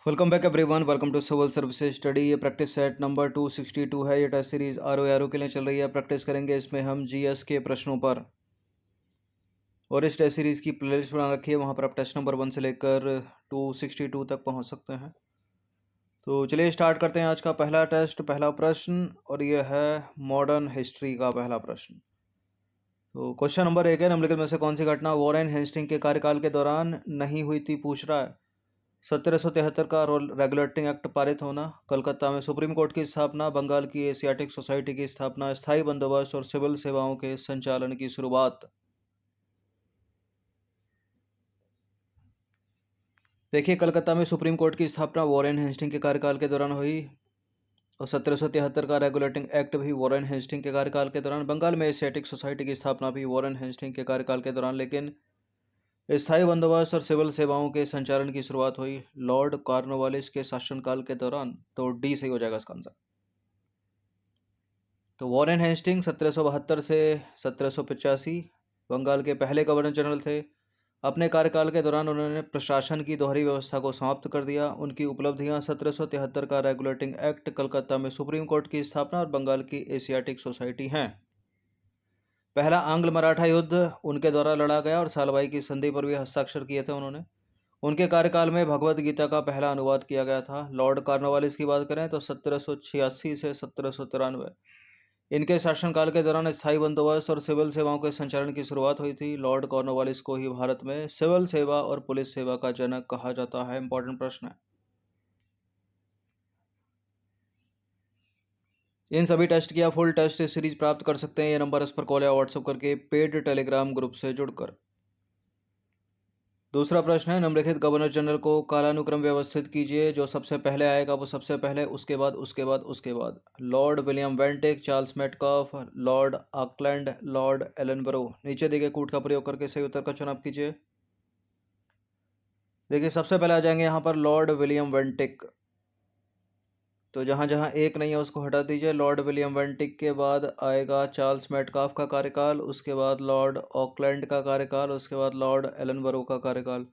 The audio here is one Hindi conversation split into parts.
Welcome back everyone. Welcome to civil services study. ये प्रैक्टिस सेट नंबर 262 है। ये टेस्ट सीरीज आर के लिए चल रही है। प्रैक्टिस करेंगे इसमें हम जीएस के प्रश्नों पर, और इस टेस्ट सीरीज की प्लेलिस्ट बना रखी है, वहाँ पर आप टेस्ट नंबर 1 से लेकर 262 तक पहुँच सकते हैं। तो चलिए स्टार्ट करते हैं आज का पहला टेस्ट, पहला प्रश्न, और ये है मॉडर्न हिस्ट्री का पहला प्रश्न। तो क्वेश्चन नंबर 1 है, निम्नलिखित में से कौन सी घटना वॉरेन हेस्टिंग के कार्यकाल के दौरान नहीं हुई थी, पूछ रहा है। 1773 का रेगुलेटिंग एक्ट पारित होना, कलकत्ता में सुप्रीम कोर्ट की स्थापना, बंगाल की एशियाटिक सोसाइटी की स्थापना, स्थायी बंदोबस्त और सिविल सेवाओं के संचालन की शुरुआत। देखिए, कलकत्ता में सुप्रीम कोर्ट की स्थापना वॉरेन हेस्टिंग के कार्यकाल के दौरान हुई, और 1773 का रेगुलेटिंग एक्ट भी वॉरेन हेस्टिंग के कार्यकाल के दौरान। बंगाल में एशियाटिक सोसाइटी की स्थापना भी वॉरेन हेस्टिंग के कार्यकाल के दौरान, लेकिन स्थायी बंदोबस्त और सिविल सेवाओं के संचालन की शुरुआत हुई लॉर्ड कॉर्नवालिस के शासनकाल के दौरान। तो डी सही हो जाएगा इसका आंसर। तो वॉरेन हेस्टिंग 1772 से 1785 बंगाल के पहले गवर्नर जनरल थे। अपने कार्यकाल के दौरान उन्होंने प्रशासन की दोहरी व्यवस्था को समाप्त कर दिया। उनकी उपलब्धियां 1773 का रेगुलेटिंग एक्ट, कलकत्ता में सुप्रीम कोर्ट की स्थापना और बंगाल की एशियाटिक सोसाइटी हैं। पहला आंग्ल मराठा युद्ध उनके द्वारा लड़ा गया और सालबाई की संधि पर भी हस्ताक्षर किए थे उन्होंने। उनके कार्यकाल में भगवत गीता का पहला अनुवाद किया गया था। लॉर्ड कॉर्नवालिस की बात करें तो 1786 से 1793 इनके शासनकाल के दौरान स्थायी बंदोबस्त और सिविल सेवाओं के संचालन की शुरुआत हुई थी। लॉर्ड कॉर्नवालिस को ही भारत में सिविल सेवा और पुलिस सेवा का जनक कहा जाता है। इंपॉर्टेंट प्रश्न है। इन सभी टेस्ट की आप फुल टेस्ट सीरीज प्राप्त कर सकते हैं। ये नंबर इस पर कॉल या व्हाट्सएप करके पेड टेलीग्राम ग्रुप से जुड़कर। दूसरा प्रश्न है, निम्नलिखित गवर्नर जनरल को कालानुक्रम व्यवस्थित कीजिए। जो सबसे पहले आएगा वो सबसे पहले, उसके बाद उसके बाद उसके बाद। Lord William वेंटिक, Charles Metcalfe, Lord Auckland, Lord Ellenborough. नीचे दिए गए कूट का प्रयोग करके सही उत्तर का चुनाव कीजिए। देखिए, सबसे पहले आ जाएंगे यहाँ पर लॉर्ड विलियम वेंटिक। तो जहाँ जहाँ एक नहीं है उसको हटा दीजिए। लॉर्ड विलियम वेंटिक के बाद आएगा चार्ल्स मेटकाफ का कार्यकाल, उसके बाद लॉर्ड ऑकलैंड का कार्यकाल, उसके बाद लॉर्ड एलनबरो का कार्यकाल।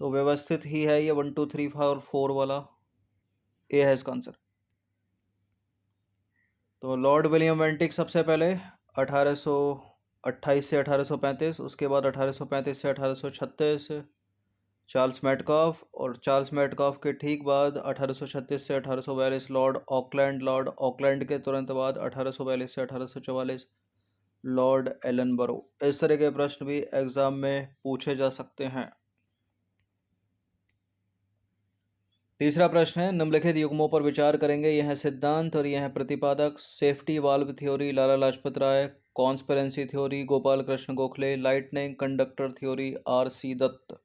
तो व्यवस्थित ही है ये 1 2 3 4 वाला। ए है इसका आंसर। तो लॉर्ड विलियम वेंटिक सबसे पहले 1828 से 1835, उसके बाद 1835 से 1836 चार्ल्स मेटकाफ, और चार्ल्स मेटकाफ के ठीक बाद 1836 से 1842 लॉर्ड ऑकलैंड, लॉर्ड ऑकलैंड के तुरंत बाद 1842 से 1844 लॉर्ड एलनबरो। इस तरह के प्रश्न भी एग्जाम में पूछे जा सकते हैं। तीसरा प्रश्न है, निम्नलिखित युग्मों पर विचार करेंगे। यह है सिद्धांत और यह है प्रतिपादक। Safety valve theory Lala Lajpat Rai, conspiracy theory Gopal Krishna Gokhale, lightning conductor theory RC. Dutt.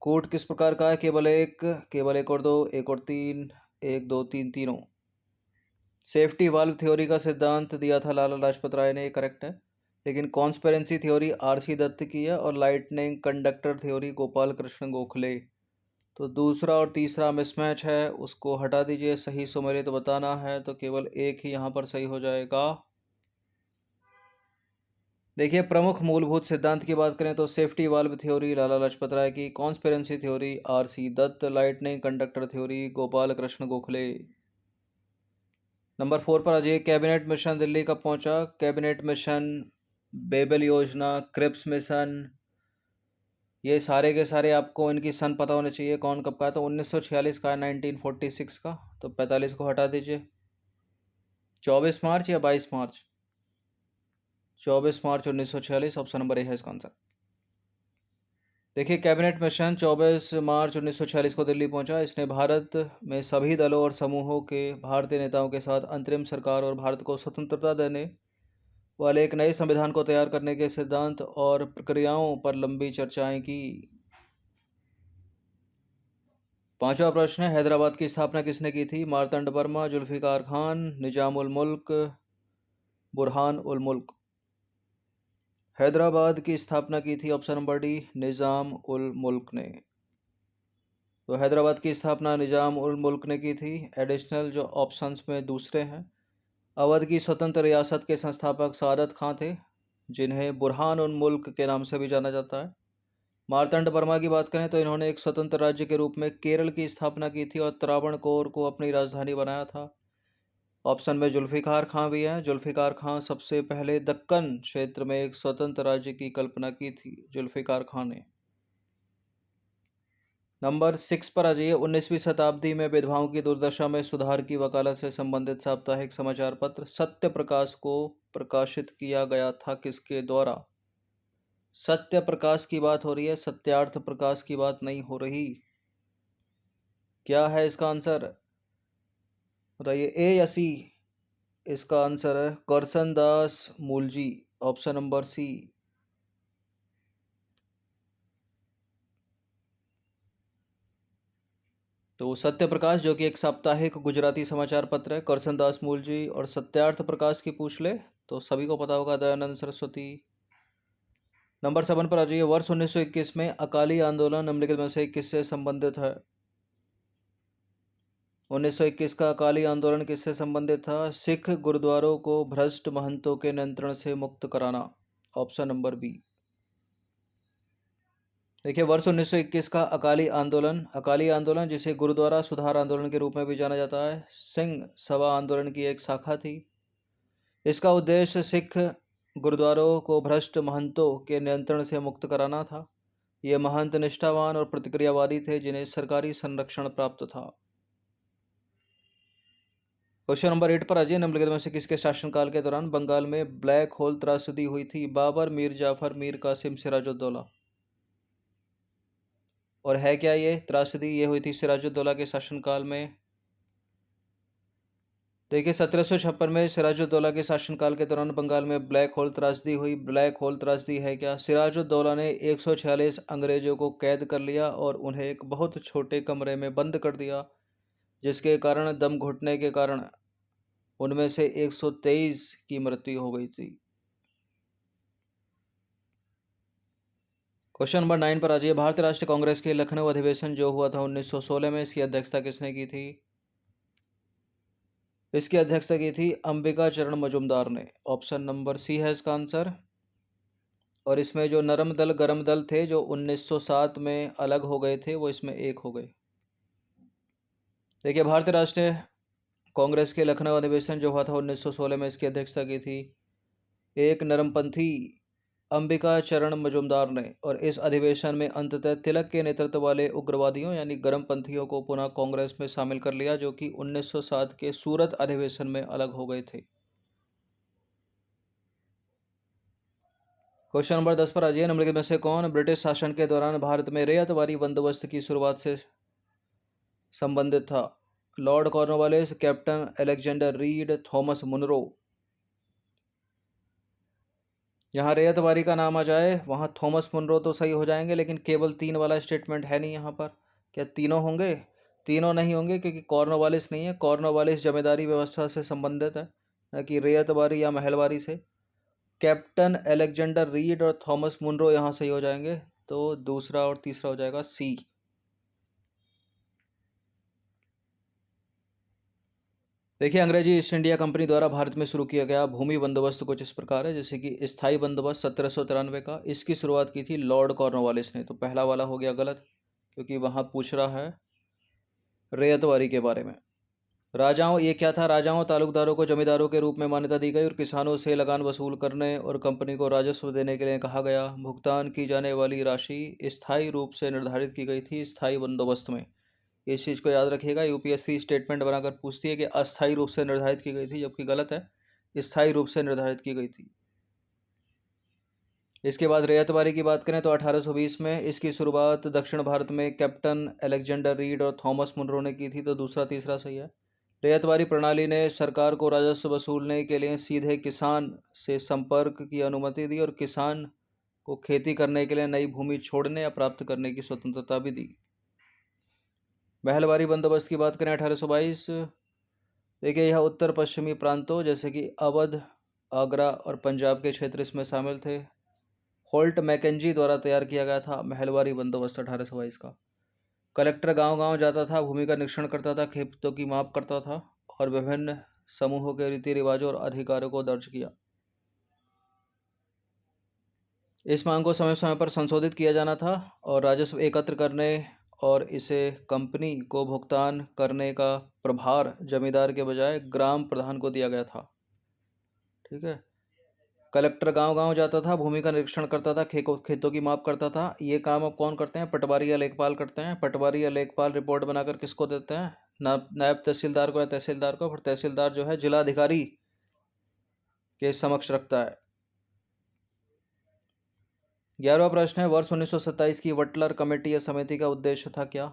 Code किस प्रकार का है? केवल एक और दो, एक और तीन, एक दो तीन, तीनों। सेफ्टी वाल्व थ्योरी का सिद्धांत दिया था लाला लाजपत राय ने, ये करेक्ट है। लेकिन कॉन्स्पिरेंसी थ्योरी आर.सी. दत्त की है, और lightning conductor theory Gopal Krishna Gokhale. तो दूसरा और तीसरा मिसमैच है, उसको हटा दीजिए। सही सुमेलित बताना है तो केवल एक ही यहाँ पर सही हो जाएगा। देखिए, प्रमुख मूलभूत सिद्धांत की बात करें तो safety valve theory Lala Lajpat Rai की, conspiracy theory RC. Dutt, lightning conductor theory Gopal Krishna Gokhale. Number 4 पर आ जाइए। कैबिनेट मिशन दिल्ली कब पहुंचा? कैबिनेट मिशन, बेबल योजना, क्रिप्स मिशन, ये सारे के सारे आपको इनकी सन पता होने चाहिए, कौन कब का है। तो 1946 का, 1946 का। तो 45 को हटा दीजिए। 24 मार्च या 22 मार्च? 24 मार्च 1946, ऑप्शन नंबर ए है इसका आंसर। देखिए, कैबिनेट मिशन 24 मार्च 1946 को दिल्ली पहुंचा। इसने भारत में सभी दलों और समूहों के भारतीय नेताओं के साथ अंतरिम सरकार और भारत को स्वतंत्रता देने वाले एक नए संविधान को तैयार करने के सिद्धांत और प्रक्रियाओं पर लंबी चर्चाएं की। पांचवा प्रश्न है, हैदराबाद की स्थापना किसने की थी? मार्तंड वर्मा, जुल्फिकार खान, निजाम उल मुल्क, बुरहान उल मुल्क। हैदराबाद की स्थापना की थी, option number D, Nizam ul मुल्क ने। तो हैदराबाद की स्थापना निजाम उल मुल्क ने की थी। एडिशनल जो ऑप्शंस में दूसरे हैं, अवध की स्वतंत्र रियासत के संस्थापक सादत खां थे, जिन्हें बुरहान उल मुल्क के नाम से भी जाना जाता है। मार्तंड वर्मा की बात करें तो इन्होंने एक स्वतंत्र राज्य के रूप में केरल की स्थापना की थी और त्रावणकोर को अपनी राजधानी बनाया था। ऑप्शन में जुल्फिकार खां भी हैं। जुल्फिकार खां सबसे पहले दक्कन क्षेत्र में एक स्वतंत्र राज्य की कल्पना की थी, जुल्फिकार खां ने। नंबर 6 पर आ जाइए। 19वीं शताब्दी में विधवाओं की दुर्दशा में सुधार की वकालत से संबंधित साप्ताहिक समाचार पत्र सत्य प्रकाश को प्रकाशित किया गया था किसके द्वारा? सत्य प्रकाश की बात हो रही है, सत्यार्थ प्रकाश की बात नहीं हो रही। क्या है इसका आंसर? बताइए, ए या सी? इसका आंसर है करसन दास मूलजी, ऑप्शन नंबर सी। तो सत्य प्रकाश जो कि एक साप्ताहिक गुजराती समाचार पत्र है, करसन दास मूलजी। और सत्यार्थ प्रकाश की पूछ ले तो सभी को पता होगा, दयानंद सरस्वती। नंबर 7 पर आ जाइए। वर्ष 1921 में अकाली आंदोलन निम्नलिखित में से किससे संबंधित है? 1921 का अकाली आंदोलन किससे संबंधित था? सिख गुरुद्वारों को भ्रष्ट महंतों के नियंत्रण से मुक्त कराना, ऑप्शन नंबर बी। देखिए, वर्ष 1921 का अकाली आंदोलन जिसे गुरुद्वारा सुधार आंदोलन के रूप में भी जाना जाता है, सिंह सभा आंदोलन की एक शाखा थी। इसका उद्देश्य सिख गुरुद्वारों को भ्रष्ट महंतों के नियंत्रण से मुक्त कराना था। ये महंत निष्ठावान और प्रतिक्रियावादी थे जिन्हें सरकारी संरक्षण प्राप्त था। क्वेश्चन नंबर 8 पर अजय निम्नलिखित में से किसके शासनकाल के दौरान बंगाल में ब्लैक होल त्रासदी हुई थी? बाबर, मीर जाफर, मीर कासिम, सिराजुद्दौला। और है क्या ये त्रासदी? ये हुई थी सिराजुद्दौला के शासनकाल में। देखिए, 1756 में सिराजुद्दौला के शासनकाल के दौरान बंगाल में ब्लैक होल त्रासदी हुई। ब्लैक होल त्रासदी है क्या? सिराजुद्दौला ने 146 अंग्रेजों को कैद कर लिया और उन्हें एक बहुत छोटे कमरे में बंद कर दिया, जिसके कारण दम घुटने के कारण उनमें से 123 की मृत्यु हो गई थी। क्वेश्चन नंबर 9 पर आ जाइए। भारतीय राष्ट्रीय कांग्रेस के लखनऊ अधिवेशन जो हुआ था 1916 में, इसकी अध्यक्षता किसने की थी? इसकी अध्यक्षता की थी अंबिका चरण मजुमदार ने, ऑप्शन नंबर सी है इसका आंसर। और इसमें जो नरम दल गरम दल थे जो 1907 में अलग हो गए थे, वो इसमें एक हो गए। देखिए, भारतीय राष्ट्रीय कांग्रेस के लखनऊ अधिवेशन जो हुआ था 1916 में, इसकी अध्यक्षता की थी एक नरमपंथी अंबिका चरण मजुमदार ने। और इस अधिवेशन में अंततः तिलक के नेतृत्व वाले उग्रवादियों यानी गर्मपंथियों को पुनः कांग्रेस में शामिल कर लिया, जो कि 1907 के सूरत अधिवेशन में अलग हो गए थे। क्वेश्चन नंबर 10 पर आ जाइए। निम्नलिखित में से कौन ब्रिटिश शासन के दौरान भारत में रैयतवारी बंदोबस्त की शुरुआत से संबंधित था? Lord Cornwallis, Captain Alexander Read, Thomas Munro. यहाँ रैयतवारी का नाम आ जाए वहाँ थॉमस मुनरो तो सही हो जाएंगे, लेकिन केवल 3 वाला स्टेटमेंट है नहीं यहाँ पर। क्या तीनों होंगे? तीनों नहीं होंगे, क्योंकि कॉर्नवालिस नहीं है। कॉर्नवालिस जमींदारी व्यवस्था से संबंधित है, न कि रैयतवारी या महलवारी से। कैप्टन अलेक्जेंडर रीड और थॉमस मुनरो यहाँ सही हो जाएंगे, तो दूसरा और तीसरा हो जाएगा सी। देखिए, अंग्रेजी ईस्ट इंडिया कंपनी द्वारा भारत में शुरू किया गया भूमि बंदोबस्त कुछ इस प्रकार है, जैसे कि स्थायी बंदोबस्त 1793 का। इसकी शुरुआत की थी लॉर्ड कॉर्नवालिस ने। तो पहला वाला हो गया गलत, क्योंकि वहाँ पूछ रहा है रैयतवारी के बारे में। राजाओं, ये क्या था? राजाओं तालुकदारों को जमींदारों के रूप में मान्यता दी गई और किसानों से लगान वसूल करने और कंपनी को राजस्व देने के लिए कहा गया। भुगतान की जाने वाली राशि स्थायी रूप से निर्धारित की गई थी स्थायी बंदोबस्त में। इस चीज़ को याद रखिएगा। यूपीएससी स्टेटमेंट बनाकर पूछती है कि अस्थायी रूप से निर्धारित की गई थी, जबकि गलत है, स्थायी रूप से निर्धारित की गई थी। इसके बाद रैयतवारी की बात करें तो 1820 में इसकी शुरुआत दक्षिण भारत में कैप्टन अलेक्जेंडर रीड और थॉमस मुनरो ने की थी। तो दूसरा तीसरा सही है। रैयतवारी प्रणाली ने सरकार को राजस्व वसूलने के लिए सीधे किसान से संपर्क की अनुमति दी और किसान को खेती करने के लिए नई भूमि छोड़ने या प्राप्त करने की स्वतंत्रता भी दी। महलवारी बंदोबस्त की बात करें 1822। देखिए, यह उत्तर पश्चिमी प्रांतों जैसे कि अवध, आगरा और पंजाब के क्षेत्र इसमें शामिल थे। होल्ट मैकेंजी द्वारा तैयार किया गया था महलवारी बंदोबस्त 1822 का। कलेक्टर गांव-गांव जाता था, भूमि का निरीक्षण करता था, खेतों की माप करता था और विभिन्न समूहों के रीति रिवाजों और अधिकारों को दर्ज किया। इस मांग को समय समय पर संशोधित किया जाना था और राजस्व एकत्र करने और इसे कंपनी को भुगतान करने का प्रभार जमींदार के बजाय ग्राम प्रधान को दिया गया था। ठीक है। कलेक्टर गांव गांव जाता था, भूमि का निरीक्षण करता था, खेतों की माप करता था। ये काम अब कौन करते हैं? पटवारी या लेखपाल करते हैं। पटवारी या लेखपाल रिपोर्ट बनाकर किसको देते हैं? नायब तहसीलदार को या तहसीलदार को। फिर तहसीलदार जो है जिला अधिकारी के समक्ष रखता है। 11वां प्रश्न है, वर्ष 1927 की बटलर कमेटी या समिति का उद्देश्य था क्या?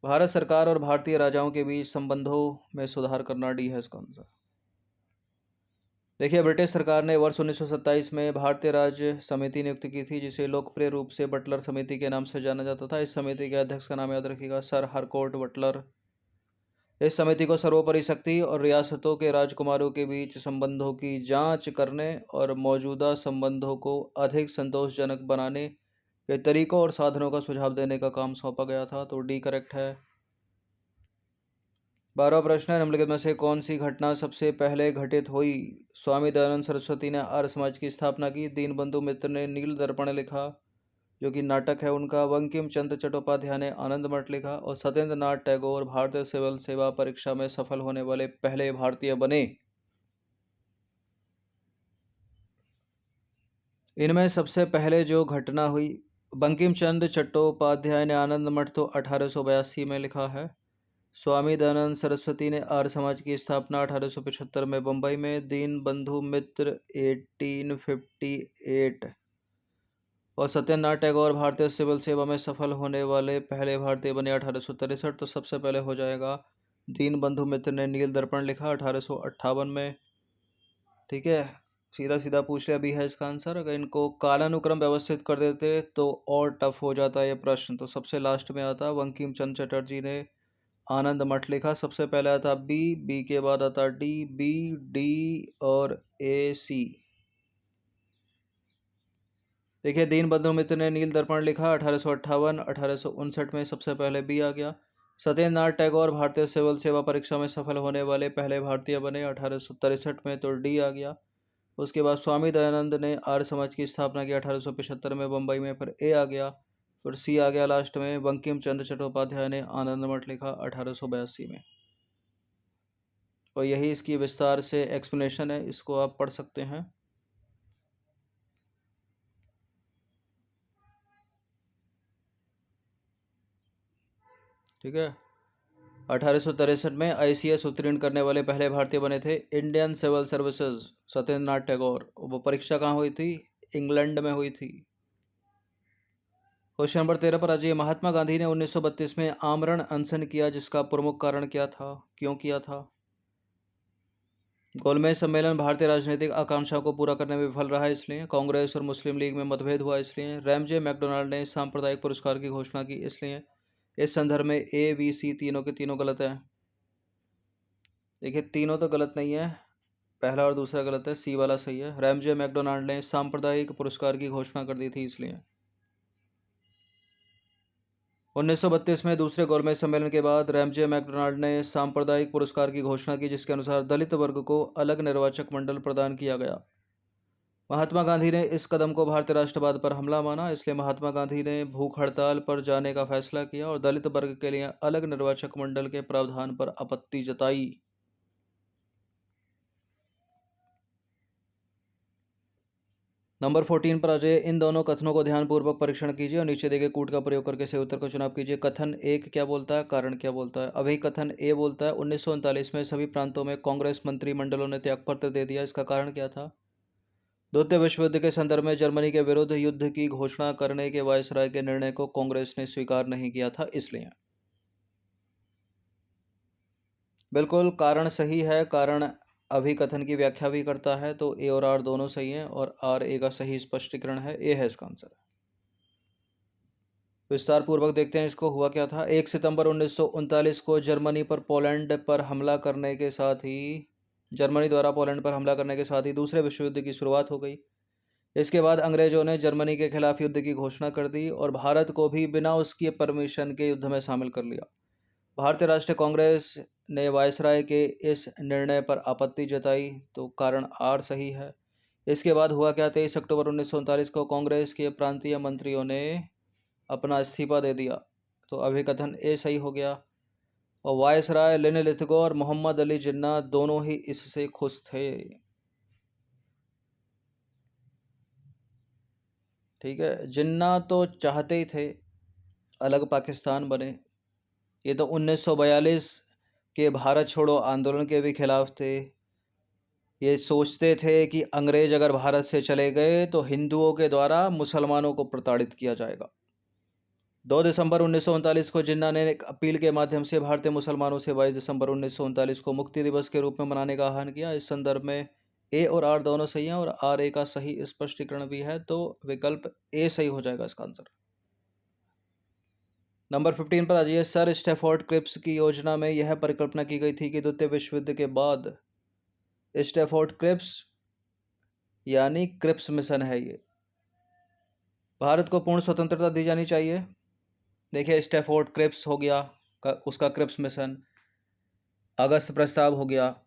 भारत सरकार और भारतीय राजाओं के बीच संबंधों में सुधार करना। डी है इसका आंसर। देखिए, ब्रिटिश सरकार ने वर्ष 1927 में भारतीय राज्य समिति नियुक्त की थी, जिसे लोकप्रिय रूप से बटलर समिति के नाम से जाना जाता था। इस समिति के अध्यक्ष का नाम याद रखिएगा, सर हरकोर्ट बटलर। इस समिति को सर्वोपरि शक्ति और रियासतों के राजकुमारों के बीच संबंधों की जांच करने और मौजूदा संबंधों को अधिक संतोषजनक बनाने के तरीकों और साधनों का सुझाव देने का काम सौंपा गया था। तो डी करेक्ट है। 12वां प्रश्न है, निम्नलिखित में से कौन सी घटना सबसे पहले घटित हुई? स्वामी दयानंद सरस्वती ने आर्य समाज की स्थापना की। दीनबंधु मित्र ने नील दर्पण लिखा, जो कि नाटक है उनका। बंकिम चंद्र चट्टोपाध्याय ने आनंद मठ लिखा और सत्येंद्र नाथ टैगोर भारतीय सिविल सेवा परीक्षा में सफल होने वाले पहले भारतीय बने। इनमें सबसे पहले जो घटना हुई, बंकिम चंद्र चट्टोपाध्याय ने आनंद मठ तो 1882 में लिखा है। स्वामी दयानंद सरस्वती ने आर्य समाज की स्थापना 1875 में बंबई में। दीन बंधु मित्र 1858 और सत्येंद्रनाथ टैगोर भारतीय सिविल सेवा में सफल होने वाले पहले भारतीय बने 1863। तो सबसे पहले हो जाएगा दीन बंधु मित्र ने नील दर्पण लिखा 1858 में। ठीक है, सीधा सीधा पूछ लिया भी है इसका आंसर। अगर इनको कालानुक्रम व्यवस्थित कर देते तो और टफ हो जाता है ये प्रश्न। तो सबसे लास्ट में आता बंकिम चंद्र चटर्जी ने आनंद मठ लिखा। सबसे पहले आता बी के बाद आता डी, बी, डी और ए, सी। देखिए, दीन बंधु मित्र ने नील दर्पण लिखा 1858। 1859 में सबसे पहले बी आ गया। सत्येंद्रनाथ टैगोर भारतीय सिविल सेवा परीक्षा में सफल होने वाले पहले भारतीय बने 1863 में, तो डी आ गया। उसके बाद स्वामी दयानंद ने आर्य समाज की स्थापना की 1875 में बंबई में, फिर ए आ गया। फिर सी आ गया लास्ट में, बंकिम चंद्र चट्टोपाध्याय ने आनंद मठ लिखा 1882 में। और यही इसकी विस्तार से एक्सप्लेनेशन है, इसको आप पढ़ सकते हैं। ठीक है। 1863 में ICS उत्तीर्ण करने वाले पहले भारतीय बने थे Indian civil services Satyendranath Tagore. वो परीक्षा कहाँ हुई थी? इंग्लैंड में हुई थी। क्वेश्चन नंबर 13 पर आ जाइए। महात्मा गांधी ने 1932 में आमरण अनशन किया, जिसका प्रमुख कारण क्या था? क्यों किया था? गोलमेज सम्मेलन भारतीय राजनीतिक आकांक्षाओं को पूरा करने में विफल रहा, इसलिए। कांग्रेस और मुस्लिम लीग में मतभेद हुआ, इसलिए। रैमजे मैकडोनाल्ड ने सांप्रदायिक पुरस्कार की घोषणा की, इसलिए। इस संदर्भ में ए, बी, सी तीनों के तीनों गलत है। देखिए, तीनों तो गलत नहीं है, पहला और दूसरा गलत है, सी वाला सही है। रैमजे मैकडोनाल्ड ने सांप्रदायिक पुरस्कार की घोषणा कर दी थी, इसलिए। 1932 में दूसरे गोलमेज सम्मेलन के बाद रैमजे मैकडोनाल्ड ने सांप्रदायिक पुरस्कार की घोषणा की, जिसके अनुसार दलित वर्ग को अलग निर्वाचक मंडल प्रदान किया गया। महात्मा गांधी ने इस कदम को भारतीय राष्ट्रवाद पर हमला माना, इसलिए महात्मा गांधी ने भूख हड़ताल पर जाने का फैसला किया और दलित वर्ग के लिए अलग निर्वाचक मंडल के प्रावधान पर आपत्ति जताई। नंबर 14 पर आ जाइए। इन दोनों कथनों को ध्यानपूर्वक परीक्षण कीजिए और नीचे दिए गए कूट का प्रयोग करके सही उत्तर का चुनाव कीजिए। कथन एक क्या बोलता है, कारण क्या बोलता है? अभी कथन ए बोलता है 1939 में सभी प्रांतों में कांग्रेस मंत्रिमंडलों ने त्यागपत्र दे दिया। इसका कारण क्या था? द्वितीय विश्व युद्ध के संदर्भ में जर्मनी के विरुद्ध युद्ध की घोषणा करने के वायसराय के निर्णय को कांग्रेस ने स्वीकार नहीं किया था, इसलिए। बिल्कुल कारण सही है। कारण अभिकथन की व्याख्या भी करता है, तो ए और आर दोनों सही हैं और आर ए का सही स्पष्टीकरण है, ए है इसका आंसर। विस्तार पूर्वक देखते हैं इसको। हुआ क्या था? 1 सितंबर 1939 को जर्मनी पर पोलैंड पर हमला करने के साथ ही जर्मनी द्वारा पोलैंड पर हमला करने के साथ ही दूसरे विश्व युद्ध की शुरुआत हो गई। इसके बाद अंग्रेजों ने जर्मनी के खिलाफ युद्ध की घोषणा कर दी और भारत को भी बिना उसकी परमिशन के युद्ध में शामिल कर लिया। भारतीय राष्ट्रीय कांग्रेस ने वायसराय के इस निर्णय पर आपत्ति जताई, तो कारण आर सही है। इसके बाद हुआ क्या, 23 अक्टूबर 1939 को कांग्रेस के प्रांतीय मंत्रियों ने अपना इस्तीफा दे दिया। तो अभिकथन ए सही हो गया। और वायसराय लेने लिथगो और मोहम्मद अली जिन्ना दोनों ही इससे खुश थे। ठीक है, जिन्ना तो चाहते ही थे अलग पाकिस्तान बने। ये तो 1942 के भारत छोड़ो आंदोलन के भी खिलाफ थे। ये सोचते थे कि अंग्रेज अगर भारत से चले गए तो हिंदुओं के द्वारा मुसलमानों को प्रताड़ित किया जाएगा। 2 दिसंबर 1939 को जिन्ना ने एक अपील के माध्यम से भारतीय मुसलमानों से 22 दिसंबर 1939 को मुक्ति दिवस के रूप में मनाने का आह्वान किया। इस संदर्भ में ए और आर दोनों सही हैं और आर ए का सही स्पष्टीकरण भी है, तो विकल्प ए सही हो जाएगा इसका आंसर। नंबर 15 पर आ जाइए। सर स्टैफोर्ड क्रिप्स की योजना में यह परिकल्पना की गई थी कि द्वितीय विश्व युद्ध के बाद स्टैफोर्ड क्रिप्स यानी क्रिप्स मिशन है ये, भारत को पूर्ण स्वतंत्रता दी जानी चाहिए। देखिए, स्टैफोर्ड क्रिप्स हो गया उसका क्रिप्स मिशन, अगस्त प्रस्ताव हो गया,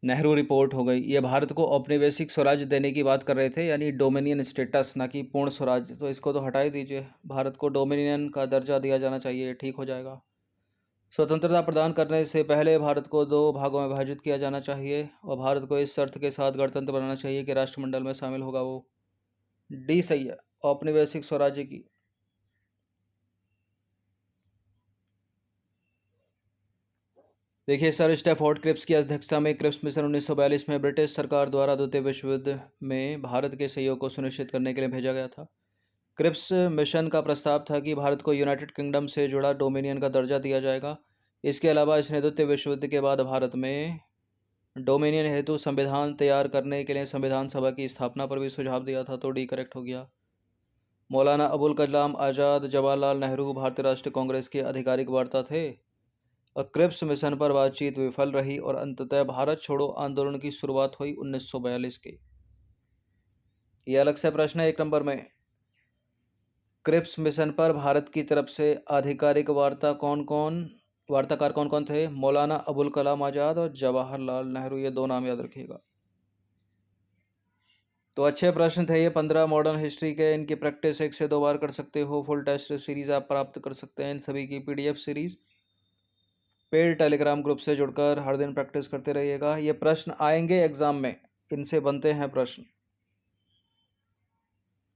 नेहरू रिपोर्ट हो गई। ये भारत को औपनिवेशिक स्वराज देने की बात कर रहे थे, यानी डोमिनियन स्टेटस, ना कि पूर्ण स्वराज। तो इसको तो हटा ही दीजिए, भारत को डोमिनियन का दर्जा दिया जाना चाहिए, ठीक हो जाएगा। स्वतंत्रता प्रदान करने से पहले भारत को 2 भागों में विभाजित किया जाना चाहिए और भारत को इस शर्त के साथ गणतंत्र बनाना चाहिए कि राष्ट्रमंडल में शामिल होगा वो। डी सही है, औपनिवेशिक स्वराज्य की। देखिए, सर स्टैफोर्ड क्रिप्स की अध्यक्षता में क्रिप्स मिशन 1942 में ब्रिटिश सरकार द्वारा द्वितीय विश्व युद्ध में भारत के सहयोग को सुनिश्चित करने के लिए भेजा गया था। क्रिप्स मिशन का प्रस्ताव था कि भारत को यूनाइटेड किंगडम से जुड़ा डोमिनियन का दर्जा दिया जाएगा। इसके अलावा इसने द्वितीय विश्व युद्ध के बाद भारत में डोमिनियन हेतु संविधान तैयार करने के लिए संविधान सभा की स्थापना पर भी सुझाव दिया था। तो डी करेक्ट हो गया। मौलाना अबुल कलाम आज़ाद जवाहरलाल नेहरू भारतीय राष्ट्रीय कांग्रेस के आधिकारिक वार्ता थे और क्रिप्स मिशन पर बातचीत विफल रही और अंततः भारत छोड़ो आंदोलन की शुरुआत हुई 1942 की। ये अलग से प्रश्न है 1 नंबर में। क्रिप्स मिशन पर भारत की तरफ से आधिकारिक वार्ताकार कौन कौन थे? मौलाना अबुल कलाम आज़ाद और जवाहरलाल नेहरू, ये 2 नाम याद रखिएगा। तो अच्छे प्रश्न थे ये 15 मॉडर्न हिस्ट्री के। इनकी प्रैक्टिस 1 से 2 बार कर सकते हो। फुल टेस्ट सीरीज आप प्राप्त कर सकते हैं इन सभी की PDF series. Paid Telegram group से जुड़कर हर दिन प्रैक्टिस करते रहिएगा। ये प्रश्न आएंगे एग्जाम में, इनसे बनते हैं प्रश्न।